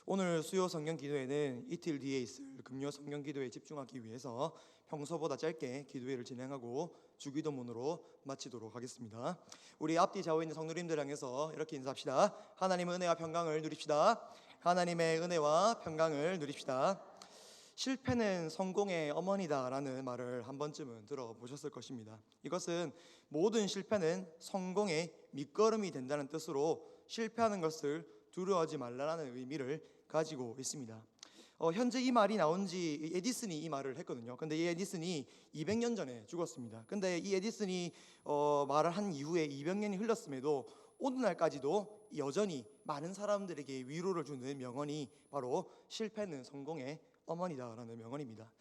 오늘 수요 성경 기도회는 이틀 뒤에 있을 금요 성경 기도에 집중하기 위해서 평소보다 짧게 기도회를 진행하고 주기도문으로 마치도록 하겠습니다. 우리 앞뒤 좌우에 있는 성도님들 향해서 이렇게 인사합시다. 하나님의 은혜와 평강을 누립시다. 하나님의 은혜와 평강을 누립시다. 실패는 성공의 어머니다라는 말을 한 번쯤은 들어보셨을 것입니다. 이것은 모든 실패는 성공의 밑거름이 된다는 뜻으로 실패하는 것을 두려워하지 말라는 의미를 가지고 있습니다. 현재 이 말이 나온 지 에디슨이 이 말을 했거든요. 근데 이 에디슨이 200년 전에 죽었습니다. 근데 이 에디슨이 말을 한 이후에 200년이 흘렀음에도 오늘날까지도 여전히 많은 사람들에게 위로를 주는 명언이 바로 실패는 성공의 어머니다라는 명언입니다.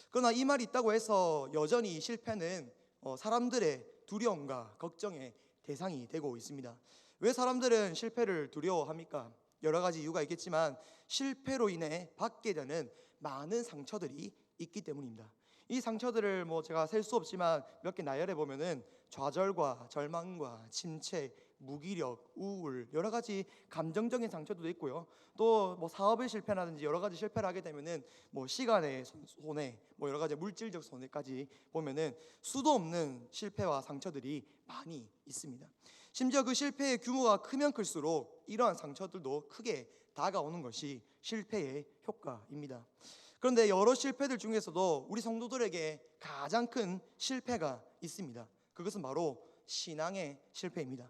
그러나 이 말이 있다고 해서 여전히 실패는 사람들의 두려움과 걱정의 대상이 되고 있습니다. 왜 사람들은 실패를 두려워합니까? 여러 가지 이유가 있겠지만 실패로 인해 받게 되는 많은 상처들이 있기 때문입니다. 이 상처들을 제가 셀 수 없지만 몇 개 나열해 보면은 좌절과 절망과 침체, 무기력, 우울, 여러 가지 감정적인 상처도 있고요. 또 사업의 실패라든지 여러 가지 실패를 하게 되면은 시간의 손해, 여러 가지 물질적 손해까지 보면은 수도 없는 실패와 상처들이 많이 있습니다. 심지어 그 실패의 규모가 크면 클수록 이러한 상처들도 크게 다가오는 것이 실패의 효과입니다. 그런데 여러 실패들 중에서도 우리 성도들에게 가장 큰 실패가 있습니다. 그것은 바로 신앙의 실패입니다.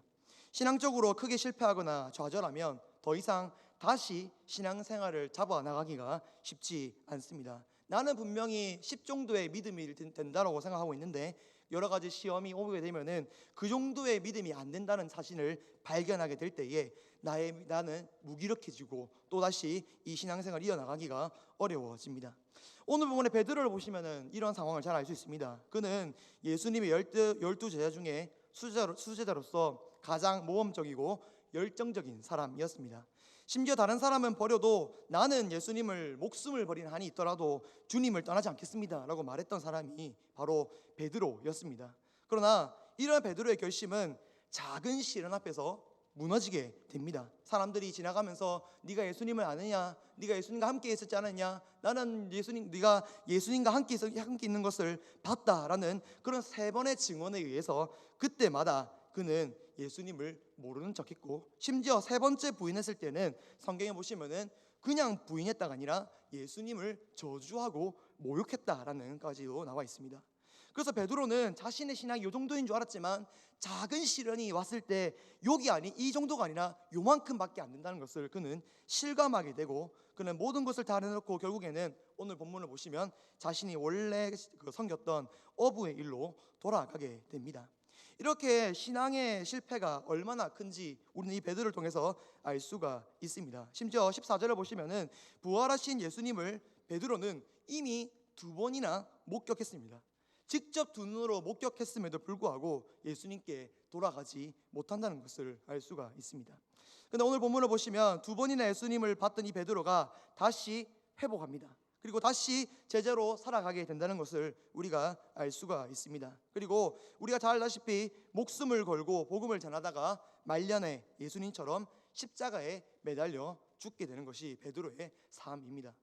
신앙적으로 크게 실패하거나 좌절하면 더 이상 다시 신앙생활을 잡아나가기가 쉽지 않습니다. 나는 분명히 10 정도의 믿음이 된다고 생각하고 있는데 여러 가지 시험이 오게 되면은 그 정도의 믿음이 안 된다는 사실을 발견하게 될 때에 나는 무기력해지고 또다시 이 신앙생활을 이어나가기가 어려워집니다. 오늘 본문의 베드로를 보시면은 이런 상황을 잘 알 수 있습니다. 그는 예수님의 12 제자 중에 수제자로서 가장 모험적이고 열정적인 사람이었습니다. 심지어 다른 사람은 버려도 나는 예수님을 목숨을 버리는 한이 있더라도 주님을 떠나지 않겠습니다 라고 말했던 사람이 바로 베드로였습니다. 그러나 이런 베드로의 결심은 작은 시련 앞에서 무너지게 됩니다. 사람들이 지나가면서 네가 예수님을 아느냐, 네가 예수님과 함께 있었지 않았냐, 나는 네가 예수님과 함께 있는 것을 봤다라는 그런 3번의 증언에 의해서 그때마다 그는 예수님을 모르는 척했고, 심지어 3번째 부인했을 때는 성경에 보시면은 그냥 부인했다가 아니라 예수님을 저주하고 모욕했다라는 까지도 나와 있습니다. 그래서 베드로는 자신의 신앙이 이 정도인 줄 알았지만 작은 시련이 왔을 때 이 정도가 아니라 요만큼밖에 안 된다는 것을 그는 실감하게 되고, 그는 모든 것을 다 내놓고 결국에는 오늘 본문을 보시면 자신이 원래 섬겼던 어부의 일로 돌아가게 됩니다. 이렇게 신앙의 실패가 얼마나 큰지 우리는 이 베드로를 통해서 알 수가 있습니다. 심지어 14절을 보시면은 부활하신 예수님을 베드로는 이미 2번이나 목격했습니다. 직접 두 눈으로 목격했음에도 불구하고 예수님께 돌아가지 못한다는 것을 알 수가 있습니다. 그런데 오늘 본문을 보시면 2번이나 예수님을 봤던 이 베드로가 다시 회복합니다. 그리고 다시 제자로 살아가게 된다는 것을 우리가 알 수가 있습니다. 그리고 우리가 잘 알다시피 목숨을 걸고 복음을 전하다가 말년에 예수님처럼 십자가에 매달려 죽게 되는 것이 베드로의 삶입니다.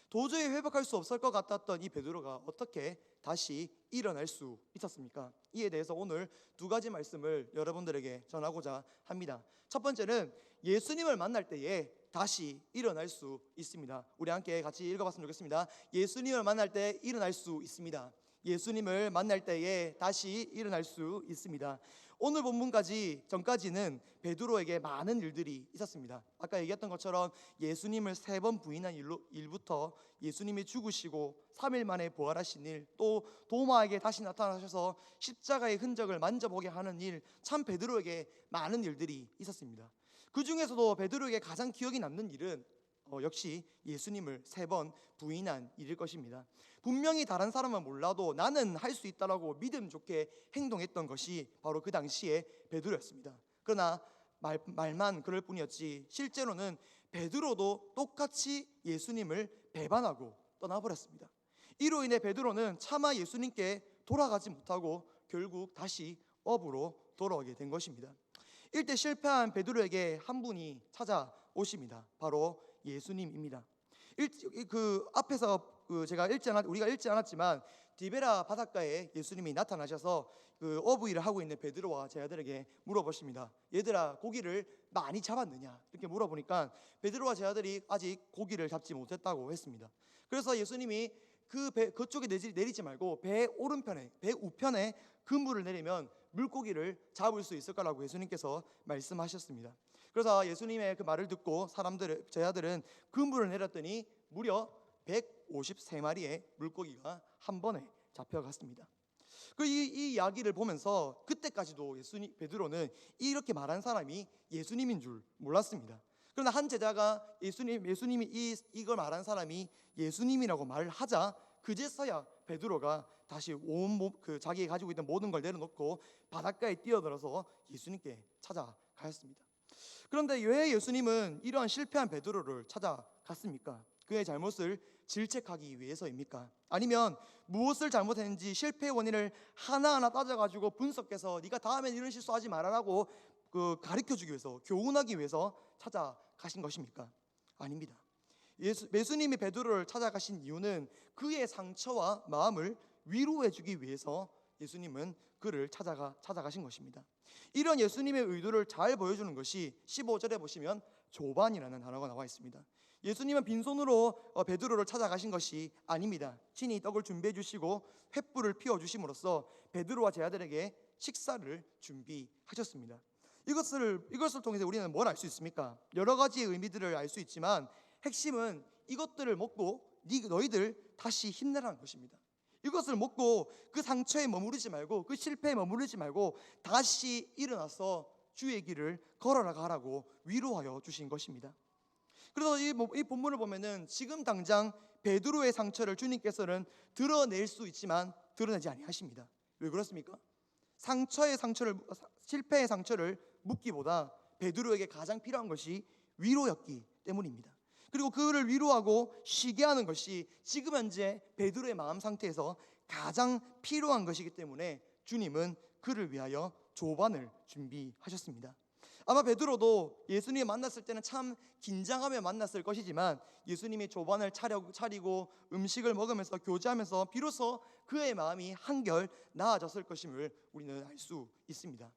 도저히 회복할 수 없을 것 같았던 이 베드로가 어떻게 다시 일어날 수 있었습니까? 이에 대해서 오늘 2가지 말씀을 여러분들에게 전하고자 합니다. 첫 번째는 예수님을 만날 때에 다시 일어날 수 있습니다. 우리 함께 같이 읽어봤으면 좋겠습니다. 예수님을 만날 때 일어날 수 있습니다. 예수님을 만날 때에 다시 일어날 수 있습니다. 오늘 본문까지 전까지는 베드로에게 많은 일들이 있었습니다. 아까 얘기했던 것처럼 예수님을 3번 부인한 일부터 예수님이 죽으시고 3일 만에 부활하신 일, 또 도마에게 다시 나타나셔서 십자가의 흔적을 만져보게 하는 일, 참 베드로에게 많은 일들이 있었습니다. 그 중에서도 베드로에게 가장 기억이 남는 일은 역시 예수님을 3번 부인한 일일 것입니다. 분명히 다른 사람은 몰라도 나는 할 수 있다라고 믿음 좋게 행동했던 것이 바로 그 당시에 베드로였습니다. 그러나 말만 그럴 뿐이었지 실제로는 베드로도 똑같이 예수님을 배반하고 떠나버렸습니다. 이로 인해 베드로는 차마 예수님께 돌아가지 못하고 결국 다시 어부로 돌아오게 된 것입니다. 이때 실패한 베드로에게 한 분이 찾아오십니다. 바로 예수님입니다. 그 앞에서 우리가 읽지 않았지만 디베라 바닷가에 예수님이 나타나셔서 그 어부일을 하고 있는 베드로와 제 아들에게 물어보십니다. 얘들아, 고기를 많이 잡았느냐? 이렇게 물어보니까 베드로와 제 아들이 아직 고기를 잡지 못했다고 했습니다. 그래서 예수님이 그쪽에 내리지 말고 배 오른편에, 배 우편에 그물을 내리면 물고기를 잡을 수 있을 거라고 예수님께서 말씀하셨습니다. 그래서 예수님의 그 말을 듣고 제 아들은 그물을 내렸더니 무려 153마리의 물고기가 한 번에 잡혀갔습니다. 이 이야기를 보면서 그때까지도 베드로는 이렇게 말한 사람이 예수님인 줄 몰랐습니다. 그러나 한 제자가 예수님이 이걸 말한 사람이 예수님이라고 말을 하자 그제서야 베드로가 다시 자기가 가지고 있던 모든 걸 내려놓고 바닷가에 뛰어들어서 예수님께 찾아가였습니다. 그런데 왜 예수님은 이러한 실패한 베드로를 찾아갔습니까? 그의 잘못을 질책하기 위해서입니까? 아니면 무엇을 잘못했는지 실패의 원인을 하나하나 따져가지고 분석해서 네가 다음엔 이런 실수하지 말아라고 가르쳐주기 위해서, 교훈하기 위해서 찾아가신 것입니까? 아닙니다. 예수님이 베드로를 찾아가신 이유는 그의 상처와 마음을 위로해주기 위해서 예수님은 그를 찾아가신 것입니다. 이런 예수님의 의도를 잘 보여주는 것이 15절에 보시면 조반이라는 단어가 나와 있습니다. 예수님은 빈손으로 베드로를 찾아가신 것이 아닙니다. 친히 떡을 준비해 주시고 횃불을 피워 주심으로써 베드로와 제 아들에게 식사를 준비하셨습니다. 이것을 통해서 우리는 뭘 알 수 있습니까? 여러 가지의 의미들을 알 수 있지만 핵심은 이것들을 먹고 너희들 다시 힘내라는 것입니다. 이것을 먹고 그 상처에 머무르지 말고, 그 실패에 머무르지 말고 다시 일어나서 주의 길을 걸어라 가라고 위로하여 주신 것입니다. 그래서 이 본문을 보면은 지금 당장 베드로의 상처를 주님께서는 드러낼 수 있지만 드러내지 아니하십니다. 왜 그렇습니까? 실패의 상처를 묻기보다 베드로에게 가장 필요한 것이 위로였기 때문입니다. 그리고 그를 위로하고 쉬게 하는 것이 지금 현재 베드로의 마음 상태에서 가장 필요한 것이기 때문에 주님은 그를 위하여 조반을 준비하셨습니다. 아마 베드로도 예수님을 만났을 때는 참 긴장하며 만났을 것이지만 예수님이 조반을 차리고 음식을 먹으면서 교제하면서 비로소 그의 마음이 한결 나아졌을 것임을 우리는 알 수 있습니다.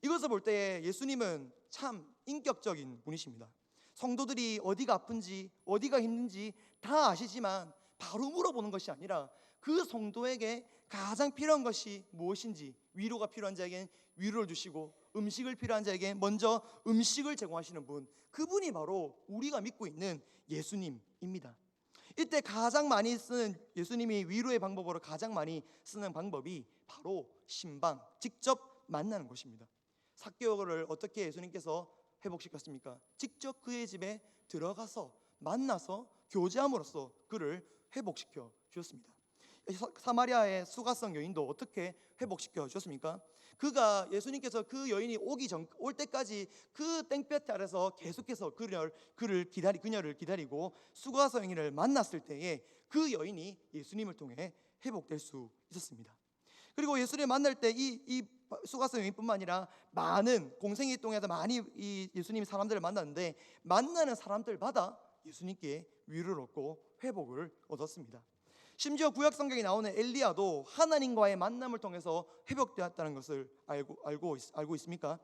이것을 볼 때 예수님은 참 인격적인 분이십니다. 성도들이 어디가 아픈지 어디가 힘든지 다 아시지만 바로 물어보는 것이 아니라 그 성도에게 가장 필요한 것이 무엇인지, 위로가 필요한 자에겐 위로를 주시고 음식을 필요한 자에게 먼저 음식을 제공하시는 분, 그분이 바로 우리가 믿고 있는 예수님입니다. 이때 가장 많이 쓰는, 예수님이 위로의 방법으로 가장 많이 쓰는 방법이 바로 신방, 직접 만나는 것입니다. 삭개오를 어떻게 예수님께서 회복시켰습니까? 직접 그의 집에 들어가서 만나서 교제함으로써 그를 회복시켜 주셨습니다. 사마리아의 수가성 여인도 어떻게 회복시켜 주셨습니까? 예수님께서 그 여인이 올 때까지 그 땡볕 아래서 계속해서 그녀를 기다리고 수가성 여인을 만났을 때에 그 여인이 예수님을 통해 회복될 수 있었습니다. 그리고 예수님 만날 때 이 수가성 여인뿐만 아니라 많은 공생의 동에서 많이 이 예수님이 사람들을 만났는데 만나는 사람들마다 예수님께 위로를 얻고 회복을 얻었습니다. 심지어 구약 성경에 나오는 엘리야도 하나님과의 만남을 통해서 회복되었다는 것을 알고 있습니까?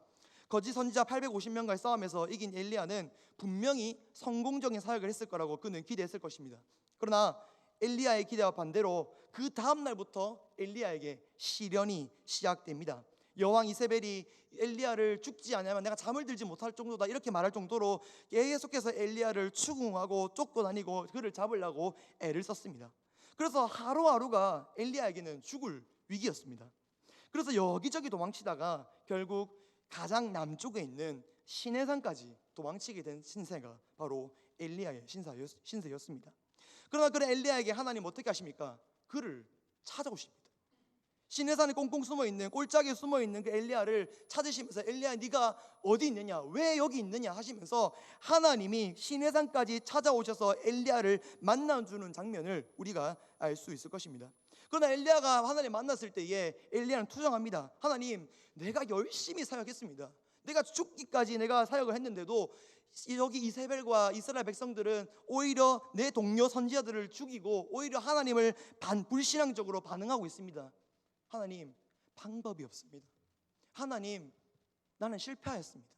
거짓 선지자 850명과의 싸움에서 이긴 엘리야는 분명히 성공적인 사역을 했을 거라고 그는 기대했을 것입니다. 그러나 엘리야의 기대와 반대로 그 다음 날부터 엘리야에게 시련이 시작됩니다. 여왕 이세벨이 엘리야를 죽지 않으면 내가 잠을 들지 못할 정도다 이렇게 말할 정도로 계속해서 엘리야를 추궁하고 쫓고 다니고 그를 잡으려고 애를 썼습니다. 그래서 하루하루가 엘리야에게는 죽을 위기였습니다. 그래서 여기저기 도망치다가 결국 가장 남쪽에 있는 시내산까지 도망치게 된 신세가 바로 엘리야의 신세였습니다. 그러나 그 엘리야에게 하나님 어떻게 하십니까? 그를 찾아오십니다. 시내산에 꽁꽁 숨어있는, 꼴짝에 숨어있는 그 엘리야를 찾으시면서 엘리야 네가 어디 있느냐, 왜 여기 있느냐 하시면서 하나님이 시내산까지 찾아오셔서 엘리야를 만나주는 장면을 우리가 알 수 있을 것입니다. 그러나 엘리야가 하나님 만났을 때에 엘리야는 투정합니다. 하나님, 내가 열심히 사역했습니다. 내가 죽기까지 내가 사역을 했는데도 여기 이세벨과 이스라엘 백성들은 오히려 내 동료 선지자들을 죽이고 오히려 하나님을 불신앙적으로 반응하고 있습니다. 하나님, 방법이 없습니다. 하나님, 나는 실패하였습니다.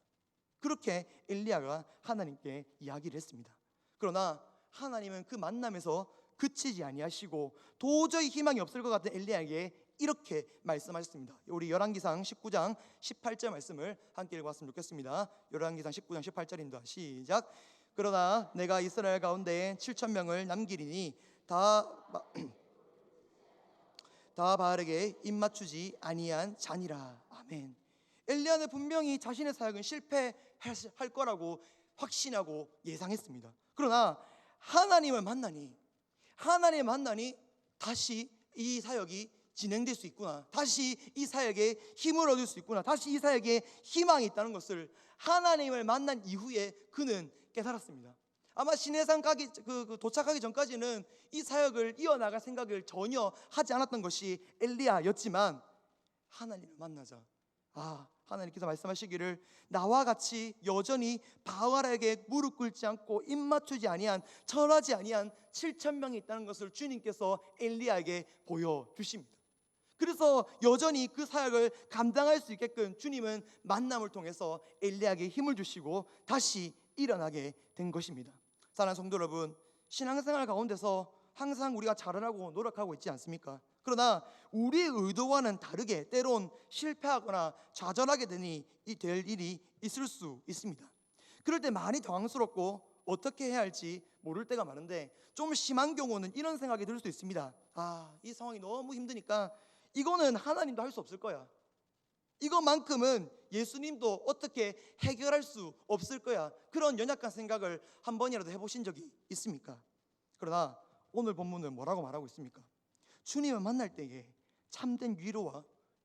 그렇게 엘리야가 하나님께 이야기를 했습니다. 그러나 하나님은 그 만남에서 그치지 아니하시고 도저히 희망이 없을 것 같은 엘리야에게 이렇게 말씀하셨습니다. 우리 열왕기상 19장 18절 말씀을 함께 읽어봤으면 좋겠습니다. 열왕기상 19장 18절입니다. 시작. 그러나 내가 이스라엘 가운데 7,000명을 남기리니 다 바알에게 입맞추지 아니한 자니라. 아멘. 엘리야는 분명히 자신의 사역은 실패할 거라고 확신하고 예상했습니다. 그러나 하나님을 만나니 다시 이 사역이 진행될 수 있구나, 다시 이 사역에 힘을 얻을 수 있구나, 다시 이 사역에 희망이 있다는 것을 하나님을 만난 이후에 그는 깨달았습니다. 아마 시내산 도착하기 전까지는 이 사역을 이어나갈 생각을 전혀 하지 않았던 것이 엘리야였지만 하나님을 만나자 하나님께서 말씀하시기를 나와 같이 여전히 바알에게 무릎 꿇지 않고 입맞추지 아니한, 절하지 아니한 7,000명이 있다는 것을 주님께서 엘리야에게 보여주십니다. 그래서 여전히 그 사역을 감당할 수 있게끔 주님은 만남을 통해서 엘리야에게 힘을 주시고 다시 일어나게 된 것입니다. 사랑하는 성도 여러분, 신앙생활 가운데서 항상 우리가 잘하려고 노력하고 있지 않습니까? 그러나 우리의 의도와는 다르게 때론 실패하거나 좌절하게 될 일이 있을 수 있습니다. 그럴 때 많이 당황스럽고 어떻게 해야 할지 모를 때가 많은데, 좀 심한 경우는 이런 생각이 들 수도 있습니다. 이 상황이 너무 힘드니까 이거는 하나님도 할 수 없을 거야. 이것만큼은 예수님도 어떻게 해결할 수 없을 거야. 그런 연약한 생각을 한 번이라도 해보신 적이 있습니까? 그러나 오늘 본문은 뭐라고 말하고 있습니까? 주님을 만날 때에 참된 위로와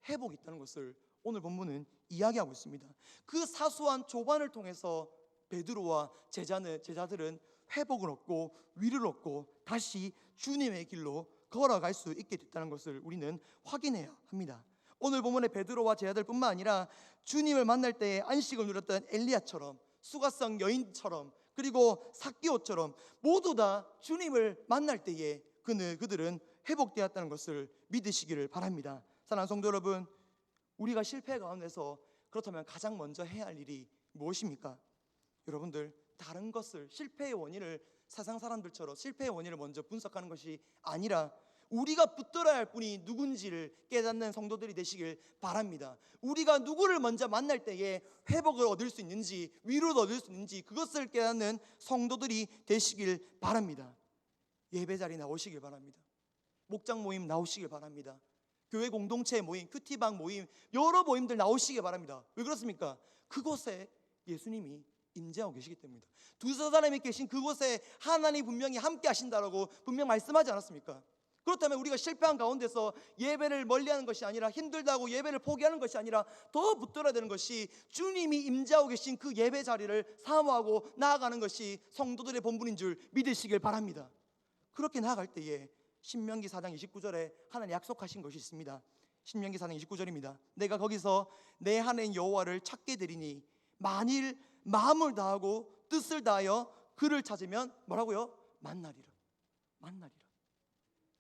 회복이 있다는 것을 오늘 본문은 이야기하고 있습니다. 그 사소한 조반을 통해서 베드로와 제자들은 회복을 얻고 위로를 얻고 다시 주님의 길로 걸어갈 수 있게 됐다는 것을 우리는 확인해야 합니다. 오늘 본문의 베드로와 제자들뿐만 아니라 주님을 만날 때에 안식을 누렸던 엘리야처럼, 수가성 여인처럼, 그리고 삭개오처럼 모두 다 주님을 만날 때에 그들은 회복되었다는 것을 믿으시기를 바랍니다. 사랑하는 성도 여러분, 우리가 실패 가운데서 그렇다면 가장 먼저 해야 할 일이 무엇입니까? 여러분들, 다른 것을, 실패의 원인을 세상 사람들처럼 실패의 원인을 먼저 분석하는 것이 아니라 우리가 붙들어야 할 분이 누군지를 깨닫는 성도들이 되시길 바랍니다. 우리가 누구를 먼저 만날 때에 회복을 얻을 수 있는지, 위로를 얻을 수 있는지 그것을 깨닫는 성도들이 되시길 바랍니다. 예배 자리 나오시길 바랍니다. 목장 모임 나오시길 바랍니다. 교회 공동체 모임, 큐티방 모임, 여러 모임들 나오시길 바랍니다. 왜 그렇습니까? 그곳에 예수님이 임재하고 계시기 때문입니다. 두세 사람이 계신 그곳에 하나님 분명히 함께 하신다라고 분명 말씀하지 않았습니까? 그렇다면 우리가 실패한 가운데서 예배를 멀리하는 것이 아니라, 힘들다고 예배를 포기하는 것이 아니라 더 붙들어야 되는 것이 주님이 임재하고 계신 그 예배 자리를 사모하고 나아가는 것이 성도들의 본분인 줄 믿으시길 바랍니다. 그렇게 나아갈 때에 신명기 4장 29절에 하나님 약속하신 것이 있습니다. 신명기 4장 29절입니다. 내가 거기서 내 하나님 여호와를 찾게 되리니 만일 마음을 다하고 뜻을 다하여 그를 찾으면 뭐라고요? 만나리라.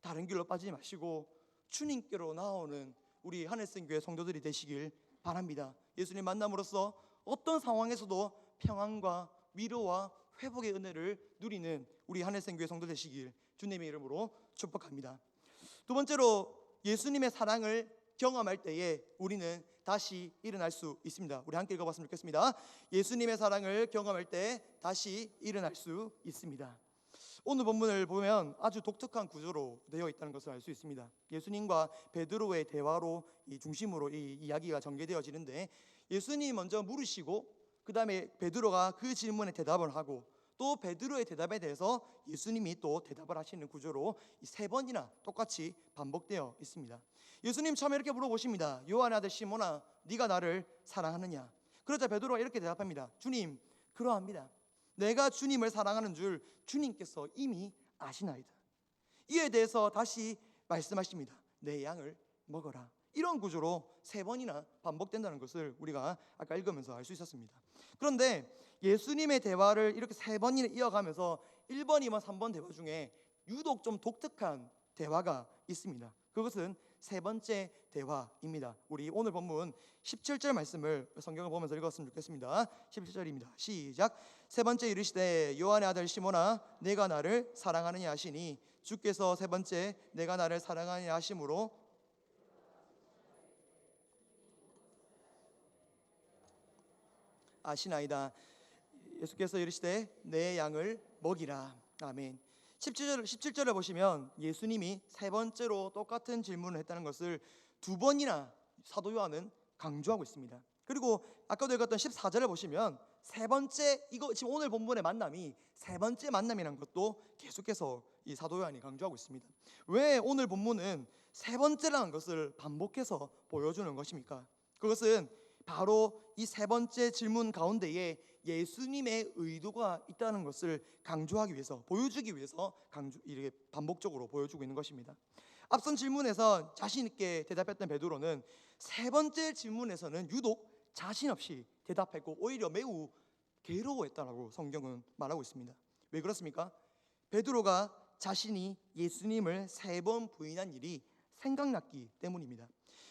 다른 길로 빠지지 마시고 주님께로 나오는 우리 하늘생교회 성도들이 되시길 바랍니다. 예수님 만남으로써 어떤 상황에서도 평안과 위로와 회복의 은혜를 누리는 우리 하늘생교회 성도 되시길 주님의 이름으로 축복합니다. 두 번째로, 예수님의 사랑을 경험할 때에 우리는 다시 일어날 수 있습니다. 우리 함께 읽어봤으면 좋겠습니다. 예수님의 사랑을 경험할 때 다시 일어날 수 있습니다. 오늘 본문을 보면 아주 독특한 구조로 되어 있다는 것을 알 수 있습니다. 예수님과 베드로의 대화로 중심으로 이 이야기가 전개되어지는데, 예수님이 먼저 물으시고 그 다음에 베드로가 그 질문에 대답을 하고 또 베드로의 대답에 대해서 예수님이 또 대답을 하시는 구조로 세 번이나 똑같이 반복되어 있습니다. 예수님 처음에 이렇게 물어보십니다. 요한의 아들 시몬아, 네가 나를 사랑하느냐? 그러자 베드로가 이렇게 대답합니다. 주님, 그러합니다. 내가 주님을 사랑하는 줄 주님께서 이미 아시나이다. 이에 대해서 다시 말씀하십니다. 내 양을 먹어라. 이런 구조로 3번이나 반복된다는 것을 우리가 아까 읽으면서 알 수 있었습니다. 그런데 예수님의 대화를 이렇게 3번이나 이어가면서 1번, 2번, 3번 대화 중에 유독 좀 독특한 대화가 있습니다. 그것은 3번째 대화입니다. 우리 오늘 본문 17절 말씀을 성경을 보면서 읽었으면 좋겠습니다. 17절입니다. 시작. 3번째 이르시되 요한의 아들 시몬아 내가 나를 사랑하느냐 하시니 주께서 3번째 내가 나를 사랑하느냐 하심으로 아시나이다. 예수께서 이르시되 내 양을 먹이라. 아멘. 17절을 보시면 예수님이 3번째로 똑같은 질문을 했다는 것을 2번이나 사도 요한은 강조하고 있습니다. 그리고 아까도 읽었던 14절을 보시면 3번째, 이거 지금 오늘 본문의 만남이 3번째 만남이라는 것도 계속해서 이 사도 요한이 강조하고 있습니다. 왜 오늘 본문은 3번째라는 것을 반복해서 보여주는 것입니까? 그것은 바로 이 3번째 질문 가운데에 예수님의 의도가 있다는 것을 강조하기 위해서, 보여주기 위해서 이렇게 반복적으로 보여주고 있는 것입니다. 앞선 질문에서 자신 있게 대답했던 베드로는 3번째 질문에서는 유독 자신 없이 대답했고 오히려 매우 괴로워했다라고 성경은 말하고 있습니다. 왜 그렇습니까? 베드로가 자신이 예수님을 3번 부인한 일이 생각났기 때문입니다.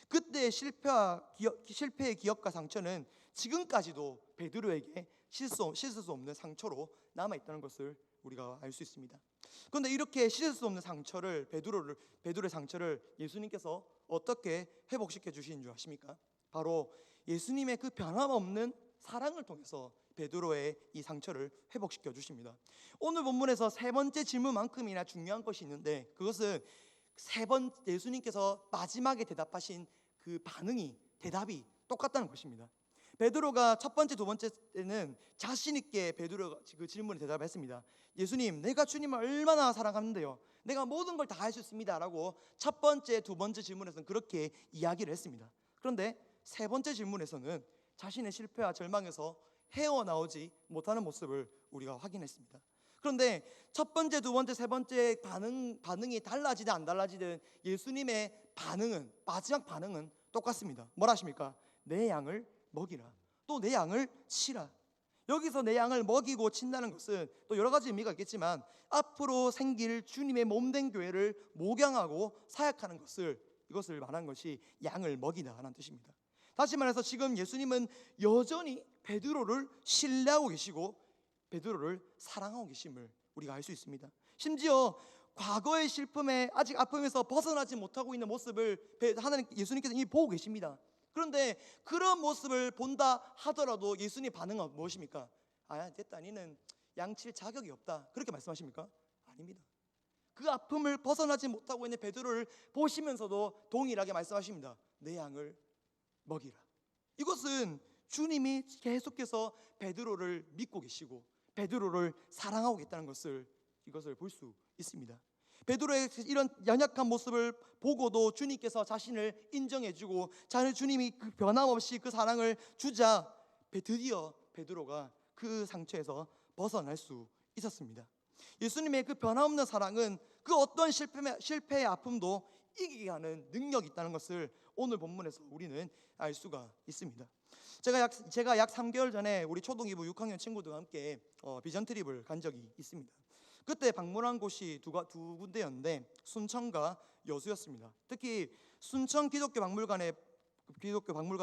그때 실패의 기억과 상처는 지금까지도 베드로에게 씻을 수 없는 상처로 남아있다는 것을 우리가 알 수 있습니다. 그런데 이렇게 씻을 수 없는 상처를 베드로의 상처를 예수님께서 어떻게 회복시켜 주시는 줄 아십니까? 바로 예수님의 그 변함없는 사랑을 통해서 베드로의 이 상처를 회복시켜 주십니다. 오늘 본문에서 3번째 질문만큼이나 중요한 것이 있는데 그것은 예수님께서 마지막에 대답하신 그 대답이 똑같다는 것입니다. 베드로가 첫 번째, 두 번째 때는 자신 있게 베드로가 그 질문에 대답했습니다. 예수님, 내가 주님을 얼마나 사랑하는데요, 내가 모든 걸 다 할 수 있습니다 라고 첫 번째, 두 번째 질문에서는 그렇게 이야기를 했습니다. 그런데 3번째 질문에서는 자신의 실패와 절망에서 헤어나오지 못하는 모습을 우리가 확인했습니다. 그런데 첫 번째, 두 번째, 세 번째 반응이 달라지든 안 달라지든 예수님의 마지막 반응은 똑같습니다. 뭐라 하십니까? 내 양을 먹이라. 또 내 양을 치라. 여기서 내 양을 먹이고 친다는 것은 또 여러 가지 의미가 있겠지만 앞으로 생길 주님의 몸된 교회를 목양하고 사역하는 이것을 말한 것이 양을 먹이다라는 뜻입니다. 다시 말해서 지금 예수님은 여전히 베드로를 신뢰하고 계시고 베드로를 사랑하고 계심을 우리가 알 수 있습니다. 심지어 과거의 실품에 아직 아픔에서 벗어나지 못하고 있는 모습을 예수님께서 이미 보고 계십니다. 그런데 그런 모습을 본다 하더라도 예수님의 반응은 무엇입니까? 됐다, 니는 양칠 자격이 없다, 그렇게 말씀하십니까? 아닙니다. 그 아픔을 벗어나지 못하고 있는 베드로를 보시면서도 동일하게 말씀하십니다. 내 양을 먹이라. 이것은 주님이 계속해서 베드로를 믿고 계시고 베드로를 사랑하고 있다는 이것을 볼 수 있습니다. 베드로의 이런 연약한 모습을 보고도 주님께서 자신을 인정해주고 주님이 그 변함없이 그 사랑을 주자 드디어 베드로가 그 상처에서 벗어날 수 있었습니다. 예수님의 그 변함없는 사랑은 그 어떤 실패의 아픔도 이기게 하는 능력이 있다는 것을 오늘 본문에서 우리는 알 수가 있습니다. 제가 약 3개월 전에 우리 초등 2부 6학년 친구들과 함께 비전 트립을 간 적이 있습니다. 그때 방문한 곳이 두 군데였는데 순천과 여수였습니다. 특히 순천 기독교 박물관에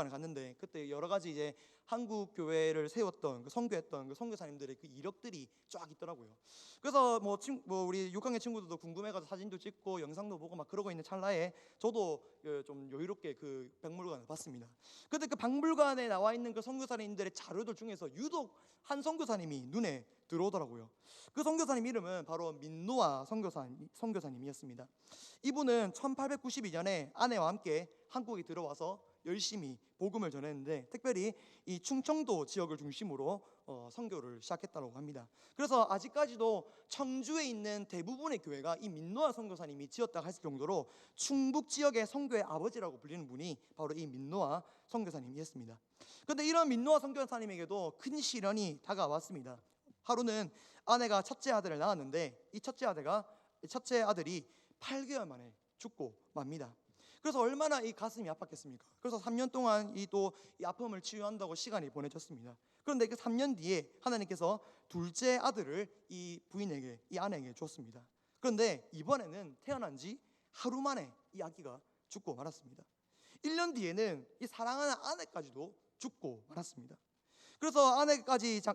갔는데 그때 여러 가지 이제 한국 교회를 세웠던 선교했던 그 선교사님들의 그 이력들이 쫙 있더라고요. 그래서 우리 6학년 친구들도 궁금해가지고 사진도 찍고 영상도 보고 막 그러고 있는 찰나에 저도 좀 여유롭게 그 박물관을 봤습니다. 그때 그 박물관에 나와 있는 그 선교사님들의 자료들 중에서 유독 한 선교사님이 눈에 들어오더라고요. 그 선교사님 이름은 바로 민노아 선교사님이었습니다. 이분은 1892년에 아내와 함께 한국에 들어와서 열심히 복음을 전했는데 특별히 이 충청도 지역을 중심으로 선교를 시작했다고 합니다. 그래서 아직까지도 청주에 있는 대부분의 교회가 이 민노아 선교사님이 지었다고 할 정도로 충북 지역의 선교의 아버지라고 불리는 분이 바로 이 민노아 선교사님이었습니다. 그런데 이런 민노아 선교사님에게도 큰 시련이 다가왔습니다. 하루는 아내가 첫째 아들을 낳았는데 이 첫째 아들이 8개월 만에 죽고 맙니다. 그래서 얼마나 이 가슴이 아팠겠습니까? 그래서 3년 동안 이 아픔을 치유한다고 시간이 보내졌습니다. 그런데 그 3년 뒤에 하나님께서 둘째 아들을 이 부인에게, 이 아내에게 줬습니다. 그런데 이번에는 태어난 지 하루 만에 이 아기가 죽고 말았습니다. 1년 뒤에는 이 사랑하는 아내까지도 죽고 말았습니다. 그래서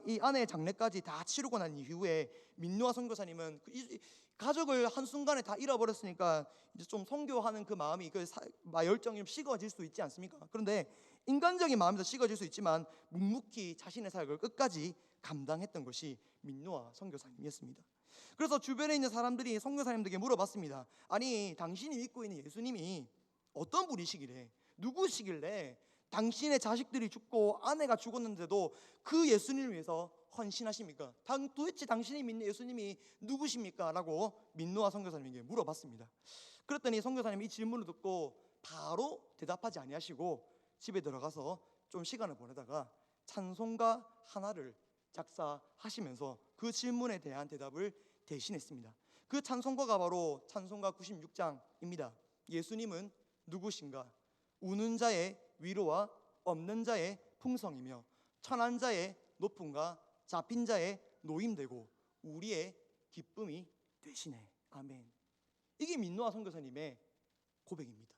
이 아내의 장례까지 다 치르고 난 이후에 민누아 선교사님은 이 가족을 한순간에 다 잃어버렸으니까 이제 좀 선교하는 그 마음이 열정이 좀 식어질 수 있지 않습니까? 그런데 인간적인 마음에서 식어질 수 있지만 묵묵히 자신의 사역을 끝까지 감당했던 것이 민누아 선교사님이었습니다. 그래서 주변에 있는 사람들이 선교사님들에게 물어봤습니다. 아니, 당신이 믿고 있는 예수님이 어떤 분이시길래, 누구시길래 당신의 자식들이 죽고 아내가 죽었는데도 그 예수님을 위해서 헌신하십니까? 도대체 당신이 믿는 예수님이 누구십니까? 라고 민누아 선교사님에게 물어봤습니다. 그랬더니 선교사님이 이 질문을 듣고 바로 대답하지 아니하시고 집에 들어가서 좀 시간을 보내다가 찬송가 하나를 작사하시면서 그 질문에 대한 대답을 대신했습니다. 그 찬송가가 바로 찬송가 96장입니다. 예수님은 누구신가? 우는 자의 위로와 없는 자의 풍성이며 천한 자의 높음과 잡힌 자의 노임되고 우리의 기쁨이 되시네. 아멘. 이게 민누아 선교사님의 고백입니다.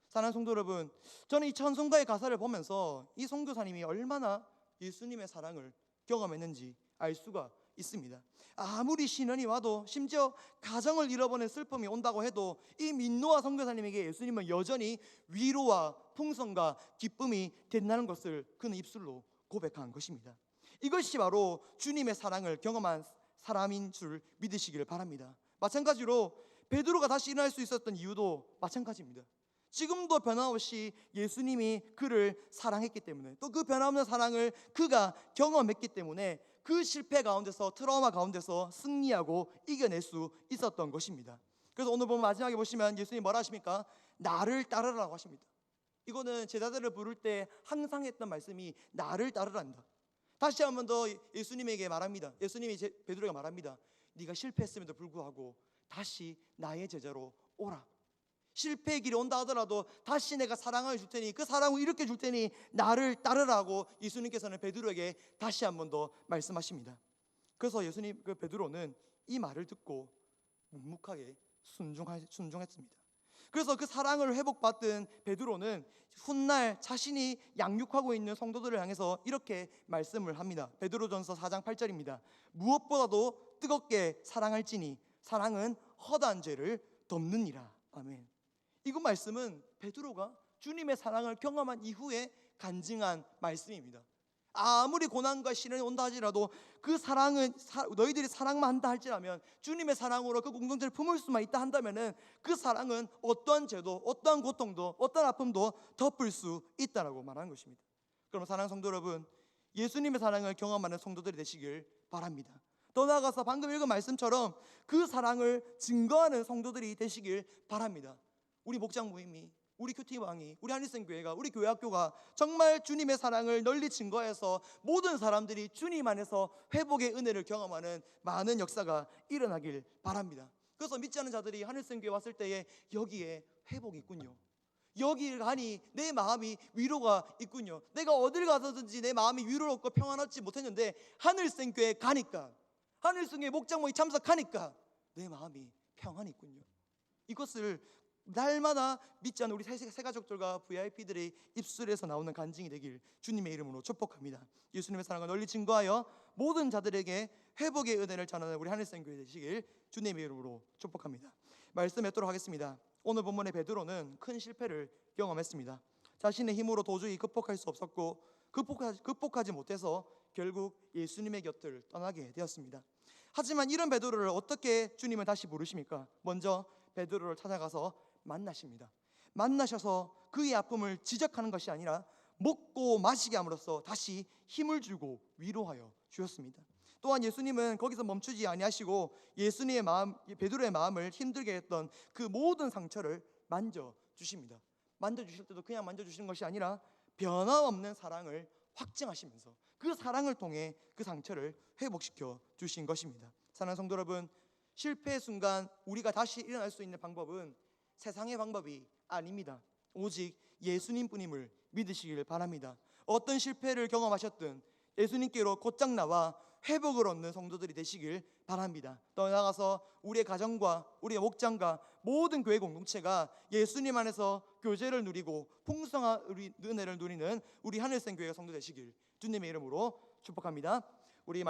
사랑하는 성도 여러분, 저는 이 찬송가의 가사를 보면서 이 선교사님이 얼마나 예수님의 사랑을 경험했는지 알 수가 있습니다. 아무리 시련이 와도, 심지어 가정을 잃어버린 슬픔이 온다고 해도 이 민누아 선교사님에게 예수님은 여전히 위로와 풍성과 기쁨이 된다는 것을 그는 입술로 고백한 것입니다. 이것이 바로 주님의 사랑을 경험한 사람인 줄 믿으시기를 바랍니다. 마찬가지로 베드로가 다시 일어날 수 있었던 이유도 마찬가지입니다. 지금도 변함없이 예수님이 그를 사랑했기 때문에, 또 그 변함없는 사랑을 그가 경험했기 때문에 그 실패 가운데서, 트라우마 가운데서 승리하고 이겨낼 수 있었던 것입니다. 그래서 오늘 보면 마지막에 보시면 예수님이 뭐라 하십니까? 나를 따르라고 하십니다. 이거는 제자들을 부를 때 항상 했던 말씀이 나를 따르란다. 다시 한 번 더 예수님에게 말합니다. 예수님이 베드로에게 말합니다. 네가 실패했음에도 불구하고 다시 나의 제자로 오라. 실패의 길이 온다 하더라도 다시 내가 사랑을 줄 테니, 그 사랑을 일으켜 줄 테니 나를 따르라고 예수님께서는 베드로에게 다시 한 번 더 말씀하십니다. 그래서 베드로는 이 말을 듣고 묵묵하게 순종했습니다. 그래서 그 사랑을 회복받은 베드로는 훗날 자신이 양육하고 있는 성도들을 향해서 이렇게 말씀을 합니다. 베드로전서 4장 8절입니다. 무엇보다도 뜨겁게 사랑할지니 사랑은 허다한 죄를 덮느니라. 아멘. 이거 말씀은 베드로가 주님의 사랑을 경험한 이후에 간증한 말씀입니다. 아무리 고난과 시련이 온다 하지라도 그 사랑은 너희들이 사랑만 한다 할지라면, 주님의 사랑으로 그 공동체를 품을 수만 있다 한다면은 그 사랑은 어떠한 죄도, 어떠한 고통도, 어떠한 아픔도 덮을 수 있다라고 말하는 것입니다. 그럼 사랑하는 성도 여러분, 예수님의 사랑을 경험하는 성도들이 되시길 바랍니다. 더 나아가서 방금 읽은 말씀처럼 그 사랑을 증거하는 성도들이 되시길 바랍니다. 우리 목장 모임이, 우리 큐티방이, 우리 한일생교회가, 우리 교회학교가 정말 주님의 사랑을 널리 증거해서 모든 사람들이 주님 안에서 회복의 은혜를 경험하는 많은 역사가 일어나길 바랍니다. 그래서 믿지 않는 자들이 한일생교회 왔을 때에 여기에 회복이 있군요, 여기 가니 내 마음이 위로가 있군요, 내가 어딜 가서든지 내 마음이 위로를 얻고 평안하지 못했는데 한일생교회 가니까, 한일생교회 목장 모임 참석하니까 내 마음이 평안이 있군요. 이것을 날마다 믿지 않는 우리 새 가족들과 VIP들의 입술에서 나오는 간증이 되길 주님의 이름으로 축복합니다. 예수님의 사랑을 널리 증거하여 모든 자들에게 회복의 은혜를 전하는 우리 한일생교회 되시길 주님의 이름으로 축복합니다. 말씀 맺도록 하겠습니다. 오늘 본문의 베드로는 큰 실패를 경험했습니다. 자신의 힘으로 도저히 극복할 수 없었고 극복하지 못해서 결국 예수님의 곁을 떠나게 되었습니다. 하지만 이런 베드로를 어떻게 주님은 다시 부르십니까? 먼저 베드로를 찾아가서 만나십니다. 만나셔서 그의 아픔을 지적하는 것이 아니라 먹고 마시게 함으로써 다시 힘을 주고 위로하여 주셨습니다. 또한 예수님은 거기서 멈추지 아니하시고 예수님의 마음, 베드로의 마음을 힘들게 했던 그 모든 상처를 만져주십니다. 만져주실 때도 그냥 만져주시는 것이 아니라 변함없는 사랑을 확증하시면서 그 사랑을 통해 그 상처를 회복시켜 주신 것입니다. 사랑하는 성도 여러분, 실패의 순간 우리가 다시 일어날 수 있는 방법은 세상의 방법이 아닙니다. 오직 예수님뿐임을 믿으시길 바랍니다. 어떤 실패를 경험하셨든 예수님께로 곧장 나와 회복을 얻는 성도들이 되시길 바랍니다. 더 나아가서 우리의 가정과 우리의 목장과 모든 교회 공동체가 예수님 안에서 교제를 누리고 풍성한 은혜를 누리는 우리 하늘생 교회가 성도 되시길 주님의 이름으로 축복합니다. 우리